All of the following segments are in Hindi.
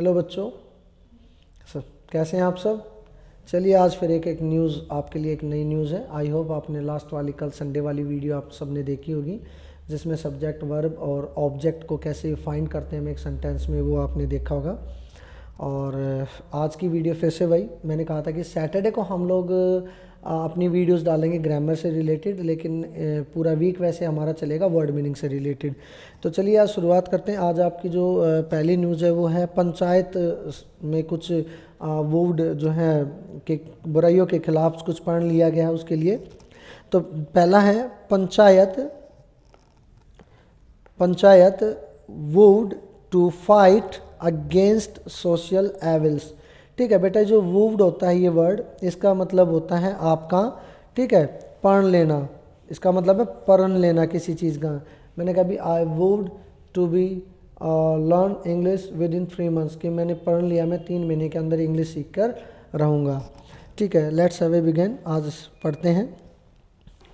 हेलो बच्चों, सब कैसे हैं आप सब। चलिए आज फिर एक न्यूज़ आपके लिए, एक नई न्यूज़ है। आई होप आपने लास्ट वाली कल संडे वाली वीडियो आप सब ने देखी होगी, जिसमें सब्जेक्ट वर्ब और ऑब्जेक्ट को कैसे फाइंड करते हैं हम एक सेंटेंस में, वो आपने देखा होगा। और आज की वीडियो फिर से वही, मैंने कहा था कि सैटरडे को हम लोग अपनी वीडियोस डालेंगे ग्रामर से रिलेटेड, लेकिन पूरा वीक वैसे हमारा चलेगा वर्ड मीनिंग से रिलेटेड। तो चलिए आज शुरुआत करते हैं। आज आपकी जो पहली न्यूज़ है वो है पंचायत में कुछ वर्ड जो है कि बुराइयों के खिलाफ कुछ पढ़ लिया गया है उसके लिए। तो पहला है panchayat vowed to fight against social evils. ठीक है बेटा, जो वूव्ड होता है ये वर्ड, इसका मतलब होता है आपका, ठीक है, पढ़ लेना। इसका मतलब है पढ़ लेना किसी चीज़ का। मैंने कहा भी I vowed to be learn English within 3 months, कि मैंने पढ़ लिया, मैं 3 महीने के अंदर इंग्लिश सीख कर रहूँगा। ठीक है, लेट्स हैव ए बिगिन। आज पढ़ते हैं।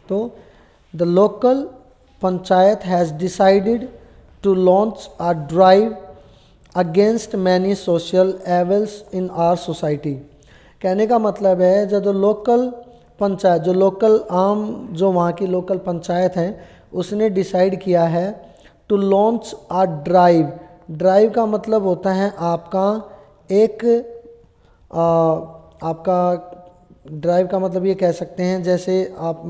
तो the local panchayat has decided to launch a drive against many social evils in our society. कहने का मतलब है जो लोकल पंचायत, जो लोकल जो वहाँ की लोकल पंचायत है, उसने डिसाइड किया है to launch a drive. Drive का मतलब होता है आपका एक आपका ड्राइव का मतलब ये कह सकते हैं, जैसे आप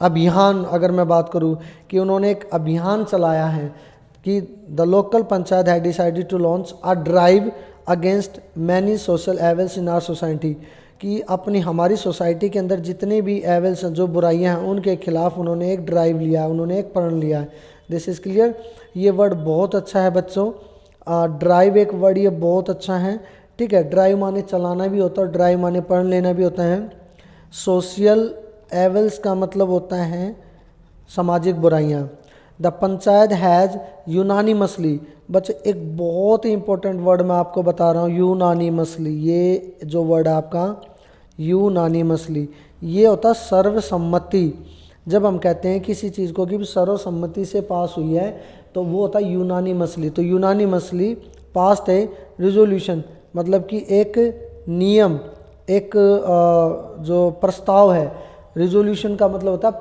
अभियान, अगर मैं बात करूँ कि उन्होंने एक अभियान चलाया है कि द लोकल पंचायत है decided to launch a drive against many social evils in our society, कि अपनी हमारी सोसाइटी के अंदर जितने भी एवल्स हैं, जो बुराइयां हैं, उनके खिलाफ उन्होंने एक ड्राइव लिया, उन्होंने एक प्रण लिया है। This is clear. ये वर्ड बहुत अच्छा है बच्चों। ड्राइव एक वर्ड ये बहुत अच्छा है। ठीक है, ड्राइव माने चलाना भी होता है, ड्राइव माने पढ़ लेना भी होता है। सोशल एवल्स का मतलब होता है सामाजिक बुराइयाँ। द पंचायत हैज़ यूनानिमसली, बच्चे एक बहुत ही इंपॉर्टेंट वर्ड मैं आपको बता रहा हूँ, यूनानिमसली। ये जो वर्ड है आपका यूनानिमसली, ये होता है सर्वसम्मति। जब हम कहते हैं किसी चीज़ को कि सर्वसम्मति से पास हुई है, तो वो होता है यूनानिमसली। तो यूनानिमसली पास्ट है रिजोल्यूशन, मतलब कि एक नियम, एक जो प्रस्ताव है। रिजोल्यूशन का मतलब होता है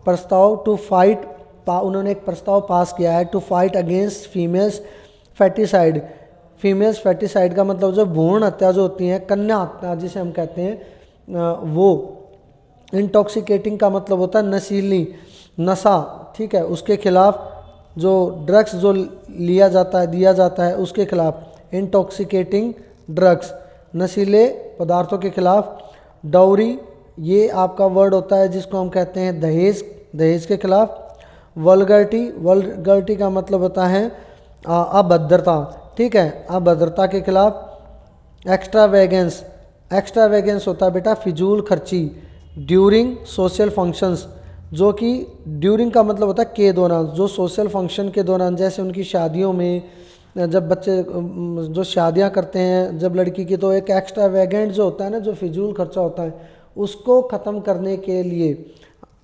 प्रस्ताव टू फाइट, उन्होंने एक प्रस्ताव पास किया है to fight against females foeticide. Females foeticide का मतलब जो भ्रूण हत्या जो होती है, कन्या हत्या जिसे हम कहते हैं, वो। इंटॉक्सिकेटिंग का मतलब होता है नशीली, नशा। ठीक है, उसके खिलाफ जो ड्रग्स जो लिया जाता है, दिया जाता है, उसके खिलाफ इंटॉक्सिकेटिंग ड्रग्स, नशीले पदार्थों के खिलाफ। डाउरी, ये आपका वर्ड होता है जिसको हम कहते हैं दहेज के खिलाफ। वल्गरिटी का मतलब होता है अभद्रता। ठीक है, अभद्रता के खिलाफ। एक्स्ट्रावेगेंस होता है बेटा फिजूल खर्ची। ड्यूरिंग सोशल फंक्शंस, जो कि ड्यूरिंग का मतलब होता है के दौरान, जो सोशल फंक्शन के दौरान, जैसे उनकी शादियों में, जब बच्चे जो शादियां करते हैं जब लड़की की, तो एक एक्स्ट्रावेगेंट जो होता है ना, जो फिजूल खर्चा होता है, उसको ख़त्म करने के लिए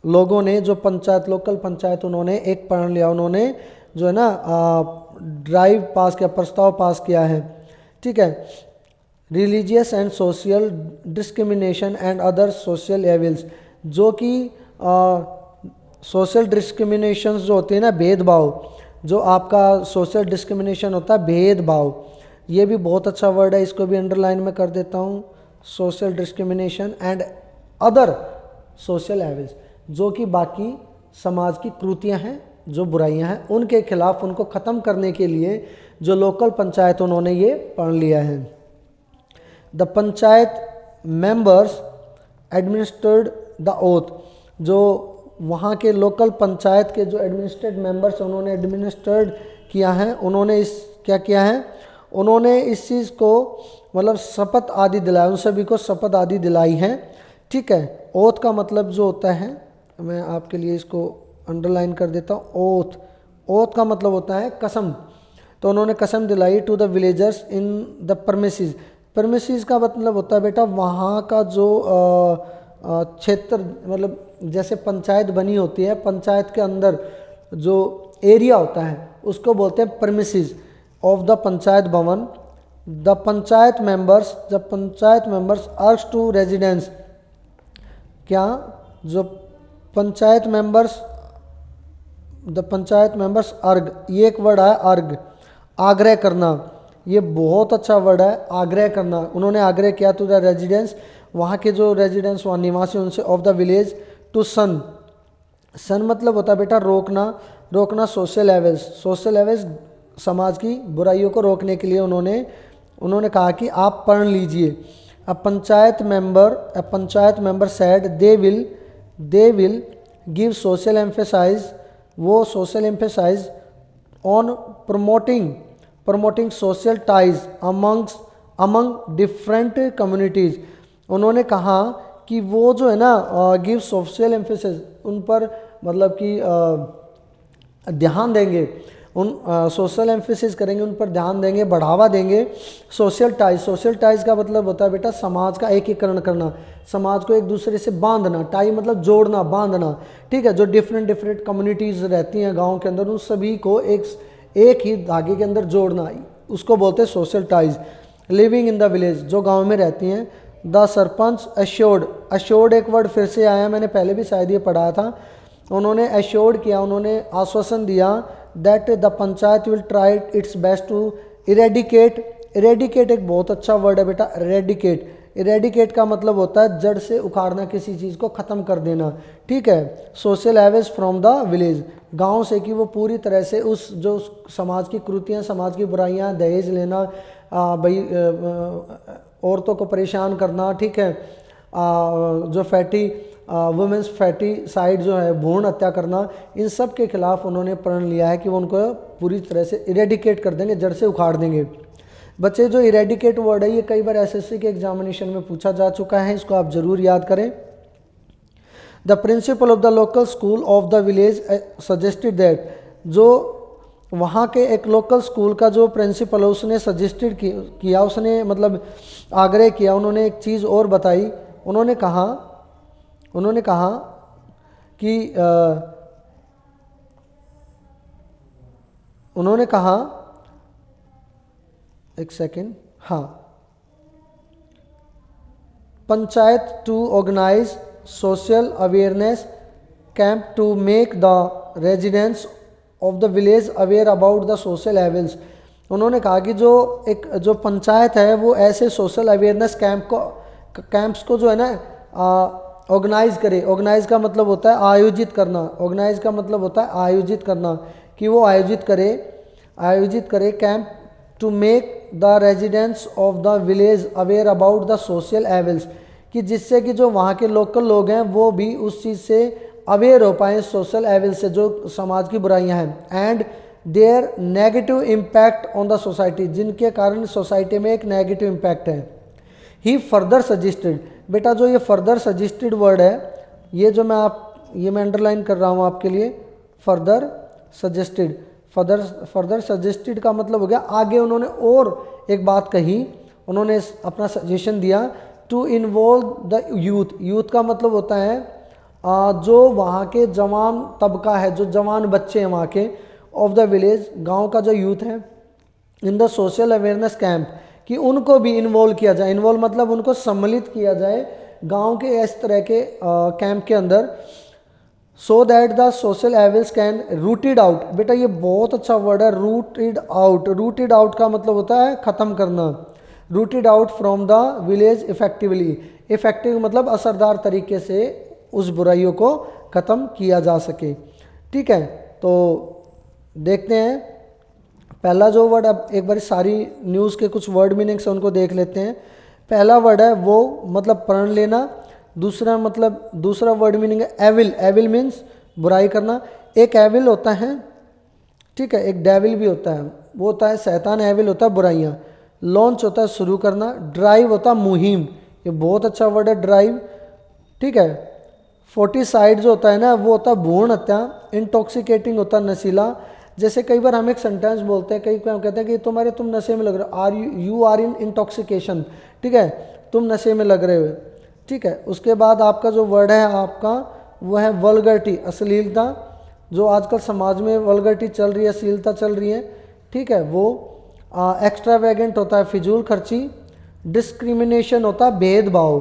लोगों ने, जो पंचायत, लोकल पंचायत, उन्होंने एक प्रण लिया, उन्होंने जो है ना ड्राइव पास किया, प्रस्ताव पास किया है। ठीक है, religious and social discrimination and other social evils, जो कि सोशल डिस्क्रिमिनेशन जो होती है ना, भेदभाव, जो आपका सोशल डिस्क्रिमिनेशन होता है भेदभाव, ये भी बहुत अच्छा वर्ड है, इसको भी अंडरलाइन में कर देता हूँ। Social discrimination and other social evils, जो कि बाकी समाज की कृतियां हैं, जो बुराइयां हैं, उनके खिलाफ, उनको ख़त्म करने के लिए जो लोकल पंचायत, उन्होंने ये पढ़ लिया है। The panchayat members administered the oath, जो वहाँ के लोकल पंचायत के जो एडमिनिस्ट्रेड मेंबर्स, उन्होंने एडमिनिस्ट्रेड किया है, उन्होंने क्या किया है, उन्होंने इस चीज़ को मतलब शपथ आदि दिलाया, उन सभी को शपथ आदि दिलाई है। ठीक है, ओथ का मतलब जो होता है, मैं आपके लिए इसको अंडरलाइन कर देता हूँ। ओथ का मतलब होता है कसम। तो उन्होंने कसम दिलाई to the villagers in the premises का मतलब होता है बेटा वहाँ का जो क्षेत्र, मतलब जैसे पंचायत बनी होती है, पंचायत के अंदर जो एरिया होता है उसको बोलते हैं premises. of the Panchayat Bhavan, the Panchayat members urged to residents, क्या जो panchayat members, the panchayat members अर्ग, ये एक वर्ड है अर्ग, आग्रह करना, ये बहुत अच्छा वर्ड है आग्रह करना। उन्होंने आग्रह किया टू द रेजिडेंट्स, वहाँ के जो रेजिडेंट्स वहाँ निवासी उनसे, ऑफ द विलेज, टू सन, सन मतलब होता है बेटा रोकना सोशल एवल्स समाज की बुराइयों को रोकने के लिए उन्होंने कहा कि आप पढ़ लीजिए। A panchayat member said they will give social emphasise, वो social emphasise on promoting social ties among different communities. उन्होंने कहा कि वो जो है ना गिव सोशल एम्फेसिस, उन पर मतलब कि ध्यान देंगे, उन सोशल एम्फेसिस करेंगे, उन पर ध्यान देंगे, बढ़ावा देंगे। सोशल टाइज का मतलब होता है बेटा समाज का एकीकरण करना, समाज को एक दूसरे से बांधना, टाई मतलब जोड़ना, बांधना, ठीक है। जो डिफरेंट कम्युनिटीज़ रहती हैं गांव के अंदर, उन सभी को एक ही धागे के अंदर जोड़ना, उसको बोलते हैं social ties. Living in the village, जो गाँव में रहती हैं। द सरपंच अश्योर्ड एक वर्ड फिर से आया, मैंने पहले भी शायद ये पढ़ाया था। उन्होंने अश्योर्ड किया, उन्होंने आश्वासन दिया that the panchayat will try its best to eradicate एक बहुत अच्छा वर्ड है बेटा, इरेडिकेट का मतलब होता है जड़ से उखाड़ना, किसी चीज़ को ख़त्म कर देना, ठीक है। Social Airways from the village, गांव से, कि वो पूरी तरह से उस जो समाज की कुरीतियाँ, समाज की बुराइयाँ, दहेज लेना, भाई औरतों को परेशान करना, ठीक है, जो वुमेन्स फैटिसाइड जो है, भ्रूण हत्या करना, इन सब के खिलाफ उन्होंने प्रण लिया है कि वो उनको पूरी तरह से इरेडिकेट कर देंगे, जड़ से उखाड़ देंगे। बच्चे जो इरेडिकेट वर्ड है ये कई बार एसएससी के एग्जामिनेशन में पूछा जा चुका है, इसको आप जरूर याद करें। The principle of the local school of the village suggested that, जो वहाँ के एक लोकल स्कूल का जो प्रिंसिपल है उसने सजेस्टेड किया, उसने मतलब आग्रह किया, उन्होंने एक चीज़ और बताई। उन्होंने कहा कि एक सेकेंड, हाँ, panchayat to organise social awareness camp to make the residents of the village aware about the social evils. उन्होंने कहा कि जो पंचायत है वो ऐसे सोशल अवेयरनेस कैंप्स को जो है ना ऑर्गेनाइज करे। ऑर्गेनाइज का मतलब होता है आयोजित करना, कि वो आयोजित करे camp to make the residents of the village aware about the social evils, कि जिससे कि जो वहाँ के लोकल लोग हैं वो भी उस चीज़ से अवेयर हो पाएँ, सोशल एविल से, जो समाज की बुराइयां हैं। And their negative impact on the society, जिनके कारण सोसाइटी में एक नेगेटिव इम्पैक्ट है। ही फर्दर सजेस्टेड, बेटा जो ये फर्दर सजेस्टेड वर्ड है, ये जो मैं अंडरलाइन कर रहा हूँ आपके लिए, फर्दर सजेस्टेड का मतलब हो गया आगे उन्होंने और एक बात कही, उन्होंने अपना सजेशन दिया टू इन्वॉल्व द यूथ का मतलब होता है जो वहाँ के जवान तबका है, जो जवान बच्चे हैं वहाँ के, ऑफ द विलेज, गांव का जो यूथ है, in the social awareness camp, कि उनको भी इन्वॉल्व किया जाए। इन्वॉल्व मतलब उनको सम्मिलित किया जाए गांव के इस तरह के कैंप के अंदर, so that the social evils can rooted out. बेटा ये बहुत अच्छा वर्ड है, रूटेड आउट का मतलब होता है ख़त्म करना, rooted out from the village effective मतलब असरदार तरीके से उस बुराइयों को ख़त्म किया जा सके, ठीक है। तो देखते हैं पहला जो वर्ड, अब एक बार सारी न्यूज़ के कुछ वर्ड मीनिंग्स उनको देख लेते हैं। पहला वर्ड है वो मतलब प्रण लेना, दूसरा वर्ड मीनिंग है एविल मीन्स बुराई करना। एक एविल होता है, ठीक है, एक डेविल भी होता है, वो होता है शैतान, एविल होता है बुराइयाँ। लॉन्च होता है शुरू करना, ड्राइव होता है मुहिम, ये बहुत अच्छा वर्ड है ड्राइव, ठीक है। फोर्टिसाइड जो होता है ना वो होता है भ्रूण हत्या। इंटॉक्सिकेटिंग होता है नशीला, जैसे कई बार हम एक सेंटेंस बोलते हैं, कई बार कहते हैं कि तुम नशे में लग रहे हो, यू आर इन इंटॉक्सिकेशन, ठीक है, तुम नशे में लग रहे हो, ठीक है। उसके बाद आपका जो वर्ड है आपका वो है वल्गरिटी, अश्लीलता, जो आजकल समाज में वल्गरिटी चल रही है, अश्लीलता चल रही है, ठीक है, वो एक्स्ट्रावेगेंट होता है फिजूल खर्ची, डिस्क्रिमिनेशन होता है भेदभाव,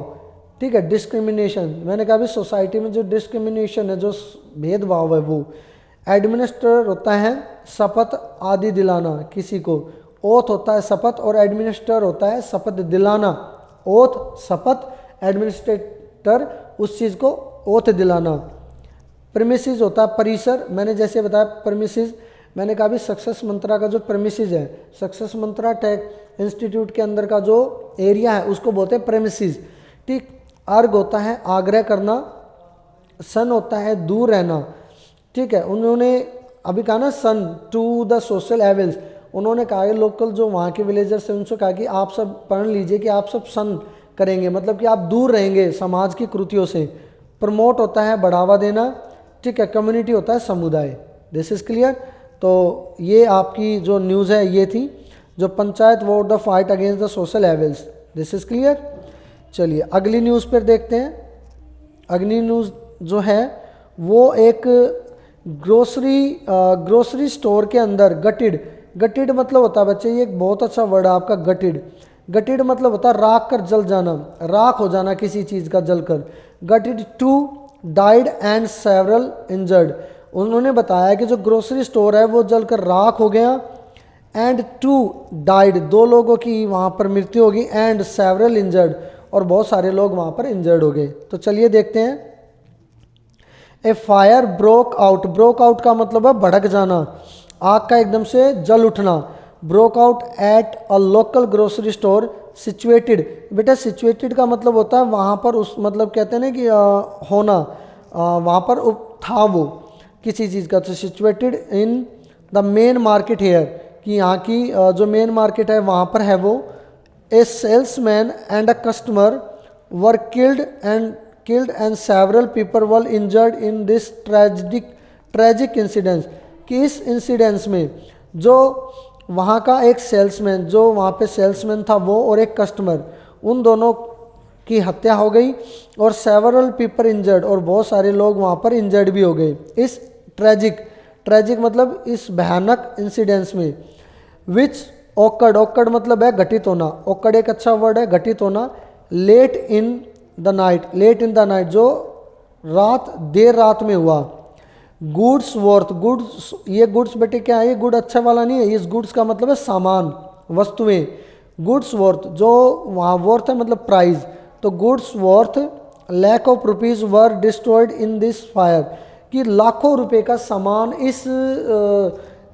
ठीक है, डिस्क्रिमिनेशन, मैंने कहा भी सोसाइटी में जो डिस्क्रिमिनेशन है, जो भेदभाव है वो। एडमिनिस्टर होता है शपथ आदि दिलाना किसी को, ओथ होता है शपथ और एडमिनिस्टर होता है शपथ दिलाना, ओथ शपथ, एडमिनिस्ट्रेटर उस चीज़ को ओथ दिलाना। प्रेमिसेस होता है परिसर, मैंने जैसे बताया प्रेमिसेस, मैंने कहा भी सक्सेस मंत्रा का जो प्रेमिसेस है, सक्सेस मंत्रा टेक इंस्टीट्यूट के अंदर का जो एरिया है उसको बोलते हैं प्रेमिसेस, ठीक। अर्ग होता है आग्रह करना, सन होता है दूर रहना, ठीक है। उन्होंने अभी कहा ना सन टू द सोशल एवल्स, उन्होंने कहा कि लोकल जो वहाँ के विलेजर्स हैं उनसे कहा कि आप सब पढ़ लीजिए कि आप सब सन करेंगे, मतलब कि आप दूर रहेंगे समाज की कृतियों से। प्रमोट होता है बढ़ावा देना, ठीक है। कम्युनिटी होता है समुदाय। This is clear. तो ये आपकी जो न्यूज़ है ये थी, जो panchayat vote the fight against the social evils. This is clear. चलिए अगली न्यूज़ पर देखते हैं। अगली न्यूज़ जो है वो एक ग्रोसरी स्टोर के अंदर गटिड मतलब होता है बच्चे, ये एक बहुत अच्छा वर्ड है आपका गटिड मतलब होता है राख कर जल जाना, राख हो जाना किसी चीज़ का जलकर। Gutted two died and several injured, उन्होंने बताया कि जो ग्रोसरी स्टोर है वो जलकर राख हो गया, एंड टू डाइड 2 लोगों की वहाँ पर मृत्यु होगी, एंड सेवरल इंजर्ड और बहुत सारे लोग वहाँ पर इंजर्ड हो गए। तो चलिए देखते हैं। ए फायर ब्रोक आउट का मतलब है भड़क जाना, आग का एकदम से जल उठना। Broke out at a local grocery store situated, बेटा सिचुएटेड का मतलब होता है वहाँ पर, उस मतलब कहते हैं ना कि होना, वहाँ पर था वो किसी चीज़ का। तो situated in the main market here, कि यहाँ की जो मेन मार्केट है वहाँ पर है वो। ए salesman and a customer were killed and several people were injured in this tragic incidence, कि इस इंसिडेंस में जो वहाँ का एक सेल्समैन, जो वहाँ पे सेल्समैन था वो, और एक कस्टमर, उन दोनों की हत्या हो गई, और सेवरल पीपल इंजर्ड, और बहुत सारे लोग वहाँ पर इंजर्ड भी हो गए इस ट्रेजिक मतलब इस भयानक इंसिडेंस में। विच ओकर्ड मतलब है घटित होना, ओकर्ड एक अच्छा वर्ड है, घटित होना। लेट इन द नाइट जो देर रात में हुआ। गुड्स ये गुड्स बेटे क्या है, ये गुड अच्छा वाला नहीं है, इस गुड्स का मतलब है सामान, वस्तुएं। गुड्स वर्थ, जो वहाँ वर्थ है मतलब प्राइस, तो goods worth lakh of rupees were destroyed in this fire, कि लाखों रुपए का सामान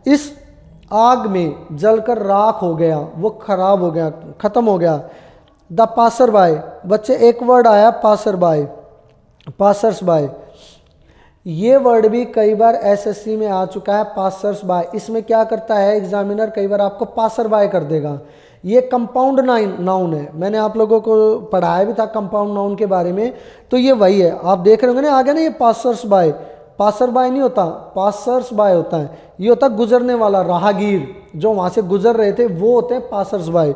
इस आग में जलकर राख हो गया, वो खराब हो गया, खत्म हो गया। द पासर बाय, बच्चे एक वर्ड आया पासर्स बाय, ये वर्ड भी कई बार एसएससी में आ चुका है। पासर्स बाय, इसमें क्या करता है एग्जामिनर, कई बार आपको पासर बाय कर देगा। ये कंपाउंड नाउन है, मैंने आप लोगों को पढ़ाया भी था कंपाउंड नाउन के बारे में, तो ये वही है। आप देख रहे होंगे ना आगे ना, ये पासर्स बाय, पासर बाय नहीं होता, पासर्स बाय होता है। ये होता गुजरने वाला, राहगीर जो वहाँ से गुजर रहे थे वो होते हैं पासर्स बाय।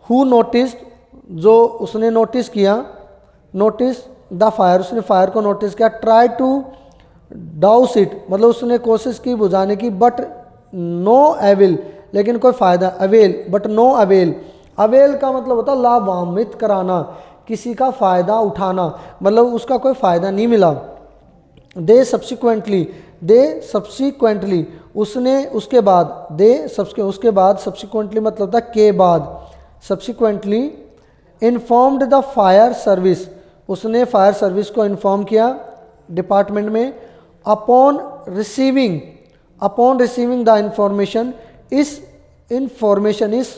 हु नोटिस, जो उसने नोटिस किया, नोटिस द फायर, उसने फायर को नोटिस किया। ट्राई टू डाउस इट मतलब उसने कोशिश की बुझाने की, बट नो अवेल, लेकिन कोई फ़ायदा, avail but no avail. Avail का मतलब होता है लाभान्वित कराना, किसी का फ़ायदा उठाना, मतलब उसका कोई फ़ायदा नहीं मिला। दे सब्सिक्वेंटली, उसने उसके बाद, उसके बाद, सब्सिक्वेंटली मतलब होता है के बाद, subsequently informed the fire service, उसने फायर सर्विस को इन्फॉर्म किया डिपार्टमेंट में। अपॉन रिसीविंग द इंफॉर्मेशन, इस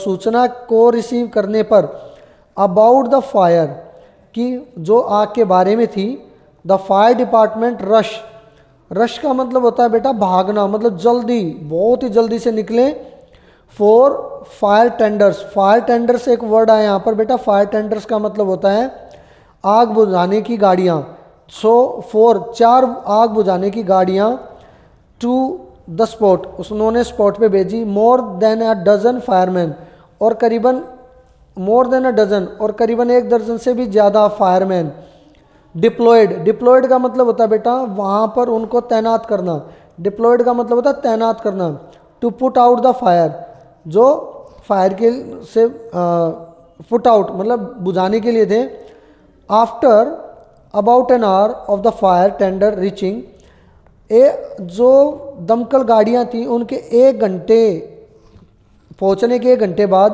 सूचना को रिसीव करने पर, अबाउट द फायर, कि जो आग के बारे में थी। द फायर डिपार्टमेंट रश का मतलब होता है बेटा भागना, मतलब जल्दी, बहुत ही जल्दी से निकले। फॉर फायर टेंडर्स एक वर्ड आया यहाँ पर बेटा, फायर टेंडर्स का मतलब होता है आग बुझाने की गाड़ियाँ। सो 4 आग बुझाने की गाड़ियाँ टू द स्पॉट, उन्होंने स्पॉट पे भेजी। More than a dozen fireman, और करीबन करीबन 1 दर्जन से भी ज़्यादा फायरमैन डिप्लॉयड का मतलब होता है बेटा वहाँ पर उनको तैनात करना। डिप्लॉयड का मतलब होता है तैनात करना। To put out the fire, जो फायर के से पुट आउट मतलब बुझाने के लिए थे। After about an hour of the fire tender reaching, जो दमकल गाड़ियां थी उनके 1 घंटे पहुंचने के 1 घंटे बाद,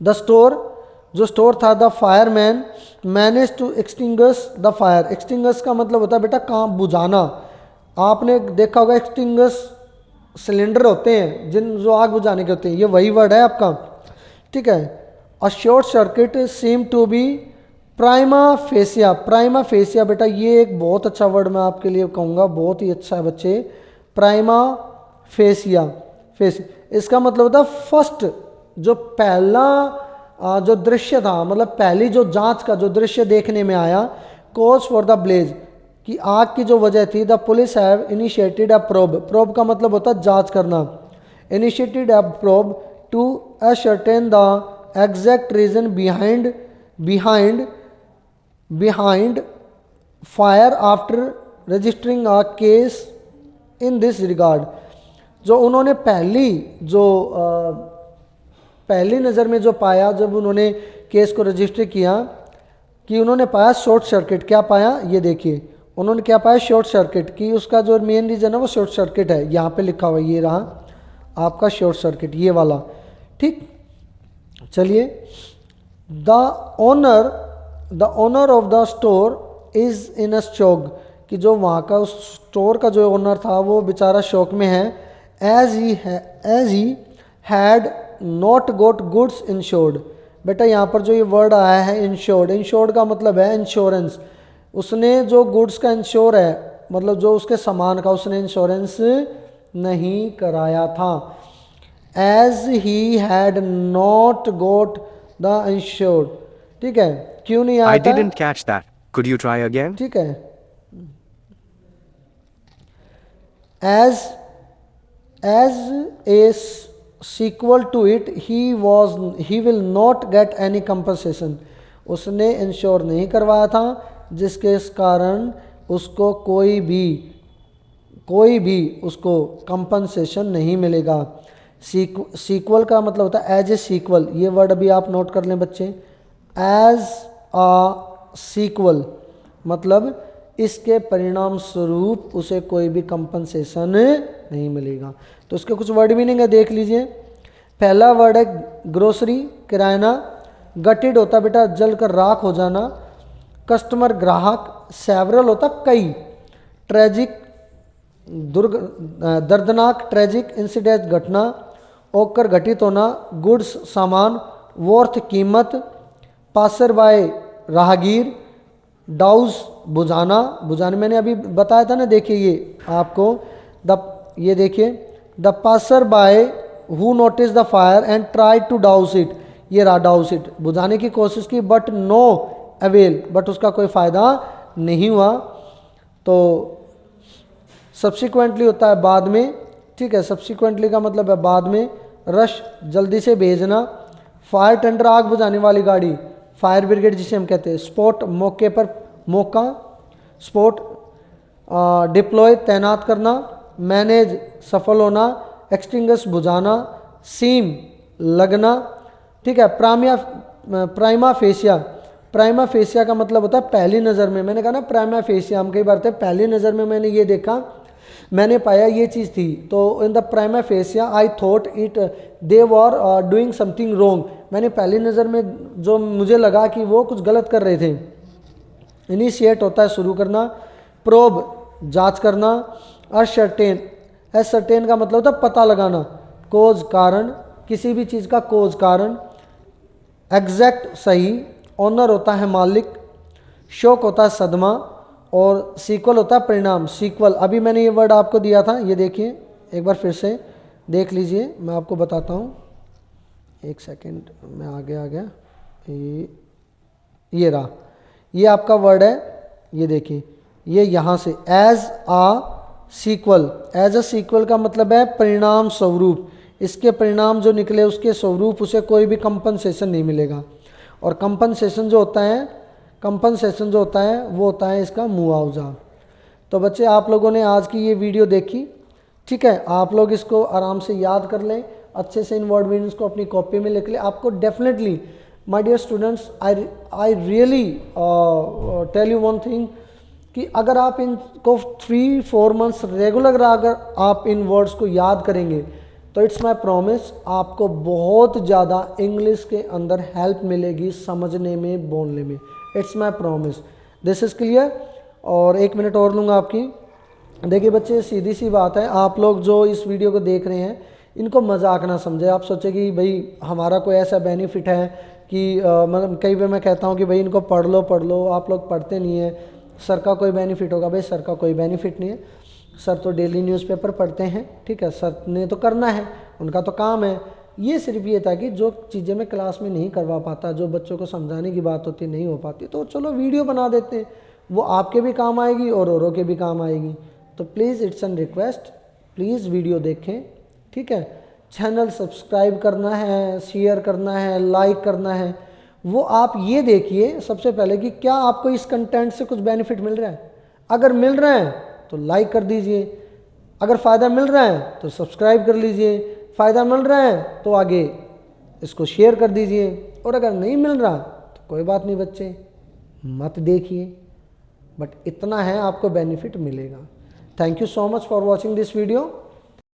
द स्टोर जो स्टोर था, the fireman manage to extinguish the fire. Extinguish का मतलब होता है बेटा काम बुझाना। आपने देखा होगा एक्सटिंग्विश सिलेंडर होते हैं जिन जो आग बुझाने के होते हैं, ये वही वर्ड है आपका, ठीक है। A short circuit seem to be prima facie. Prima facie बेटा ये एक बहुत अच्छा वर्ड मैं आपके लिए कहूँगा, बहुत ही अच्छा है बच्चे। प्राइमा फेसिया, फेस इसका मतलब होता है फर्स्ट, जो पहला जो दृश्य था, मतलब पहली जो जांच का जो दृश्य देखने में आया, कॉज फॉर द ब्लेज कि आग की जो वजह थी। The police have initiated a probe. Probe का मतलब होता है जांच करना। Initiated a probe to ascertain the exact reason behind fire after registering a case in this regard. जो उन्होंने पहली नज़र में जो पाया जब उन्होंने केस को रजिस्टर किया, कि उन्होंने पाया शॉर्ट सर्किट। क्या पाया ये देखिए, उन्होंने क्या पाया शॉर्ट सर्किट, कि उसका जो मेन रीज़न है वो शॉर्ट सर्किट है। यहाँ पे लिखा हुआ ये रहा आपका शॉर्ट सर्किट, ये वाला, ठीक। चलिए, the owner of the store is in a shock, कि जो वहाँ का उस स्टोर का जो ओनर था वो बेचारा शौक में है। As he had not got goods insured. बेटा यहाँ पर जो ये वर्ड आया है इंश्योर्ड, इंश्योर्ड का मतलब है इंश्योरेंस। उसने जो गुड्स का इंश्योर है, मतलब जो उसके सामान का उसने इंश्योरेंस नहीं कराया था। As he had not got the insured, ठीक है। क्यों नहीं आया I था, didn't catch that. Could you try again? ठीक है। as a sequel to it he will not get any compensation। उसने इंश्योर नहीं करवाया था जिसके कारण उसको कोई भी उसको कंपनसेशन नहीं मिलेगा। सीक्वल का मतलब होता है एज ए सीक्वल, ये वर्ड अभी आप नोट कर लें बच्चे। एज अ सीक्वल मतलब इसके परिणाम स्वरूप उसे कोई भी कंपनसेशन नहीं मिलेगा। तो इसके कुछ वर्ड मीनिंग है, देख लीजिए। पहला वर्ड है ग्रोसरी, किराना। गटेड होता बेटा जलकर राख हो जाना। कस्टमर ग्राहक। सेवरल होता कई। ट्रेजिक दर्दनाक, ट्रेजिक इंसिडेंट घटना। ओकर घटित होना। गुड्स सामान। वर्थ कीमत। पासर बाय राहगीर। डाउज बुझाना मैंने अभी बताया था ना, देखिए ये आपको ये देखिए the passer by who notice the fire and try to douse it. ये रहा डाउस इट, बुझाने की कोशिश की बट नो अवेल, बट उसका कोई फ़ायदा नहीं हुआ। तो सब्सिक्वेंटली होता है बाद में, ठीक है। सब्सिक्वेंटली का मतलब है बाद में। रश जल्दी से भेजना। फायर टेंडर आग बुझाने वाली गाड़ी, फायर ब्रिगेड जिसे हम कहते हैं। स्पॉट मौके पर, मौका। स्पॉट डिप्लॉय तैनात करना। मैनेज सफल होना। एक्सटिंग्विश बुझाना। सीम लगना, ठीक है। प्राइमा फेसिया, प्राइमा फेसिया का मतलब होता है पहली नज़र में। मैंने कहा ना प्राइमा फेसिया, हम कई बार थे पहली नज़र में मैंने ये देखा, मैंने पाया ये चीज़ थी। तो in the prima fascia I thought it they were doing something wrong. मैंने पहली नज़र में जो मुझे लगा कि वो कुछ गलत कर रहे थे। इनिशिएट होता है शुरू करना। प्रोब जांच करना। असर्टेन, असर्टेन का मतलब होता है पता लगाना। कोज कारण, किसी भी चीज़ का कोज कारण। एग्जैक्ट सही। ऑनर होता है मालिक। शोक होता है सदमा। और सीक्वल होता है परिणाम। सीक्वल अभी मैंने ये वर्ड आपको दिया था, ये देखिए एक बार फिर से देख लीजिए, मैं आपको बताता हूँ। एक सेकंड, मैं आ गया ये रहा, ये आपका वर्ड है, ये देखिए ये यहाँ से as a sequel. As a sequel का मतलब है परिणाम स्वरूप। इसके परिणाम जो निकले उसके स्वरूप उसे कोई भी कंपनसेशन नहीं मिलेगा। और कंपनसेशन जो होता है वो होता है इसका मुआवजा। तो बच्चे आप लोगों ने आज की ये वीडियो देखी, ठीक है। आप लोग इसको आराम से याद कर लें अच्छे से इन वर्ड मीनिंग्स को अपनी कॉपी में लिख ले। आपको definitely my dear students, I really tell you one thing कि अगर आप इनको 3-4 मंथ्स रेगुलर अगर आप इन वर्ड्स को याद करेंगे तो इट्स माय प्रॉमिस आपको बहुत ज़्यादा इंग्लिश के अंदर हेल्प मिलेगी समझने में, बोलने में। It's my promise, this is clear. और 1 मिनट और लूँगा आपकी। देखिए बच्चे, सीधी सी बात है, आप लोग जो इस वीडियो को देख रहे हैं इनको मजाक ना समझे। आप सोचे कि भाई हमारा कोई ऐसा बेनिफिट है कि मतलब कई बार मैं कहता हूँ कि भाई इनको पढ़ लो, आप लोग पढ़ते नहीं हैं, सर का कोई बेनिफिट होगा। भाई सर का कोई बेनिफिट नहीं है, सर तो डेली न्यूज़पेपर पढ़ते हैं, ठीक है, सर ने तो करना है, उनका तो काम है। ये सिर्फ ये था कि जो चीज़ें मैं क्लास में नहीं करवा पाता, जो बच्चों को समझाने की बात होती नहीं हो पाती, तो चलो वीडियो बना देते हैं, वो आपके भी काम आएगी और औरों के भी काम आएगी। तो please it's an request, please video देखें, ठीक है। चैनल सब्सक्राइब करना है, शेयर करना है, लाइक करना है। वो आप ये देखिए सबसे पहले कि क्या आपको इस कंटेंट से कुछ बेनिफिट मिल रहा है। अगर मिल रहा है तो लाइक कर दीजिए, अगर फ़ायदा मिल रहा है तो सब्सक्राइब कर लीजिए, फ़ायदा मिल रहा है तो आगे इसको शेयर कर दीजिए, और अगर नहीं मिल रहा तो कोई बात नहीं बच्चे, मत देखिए, बट इतना है आपको बेनिफिट मिलेगा। Thank you so much for watching this video.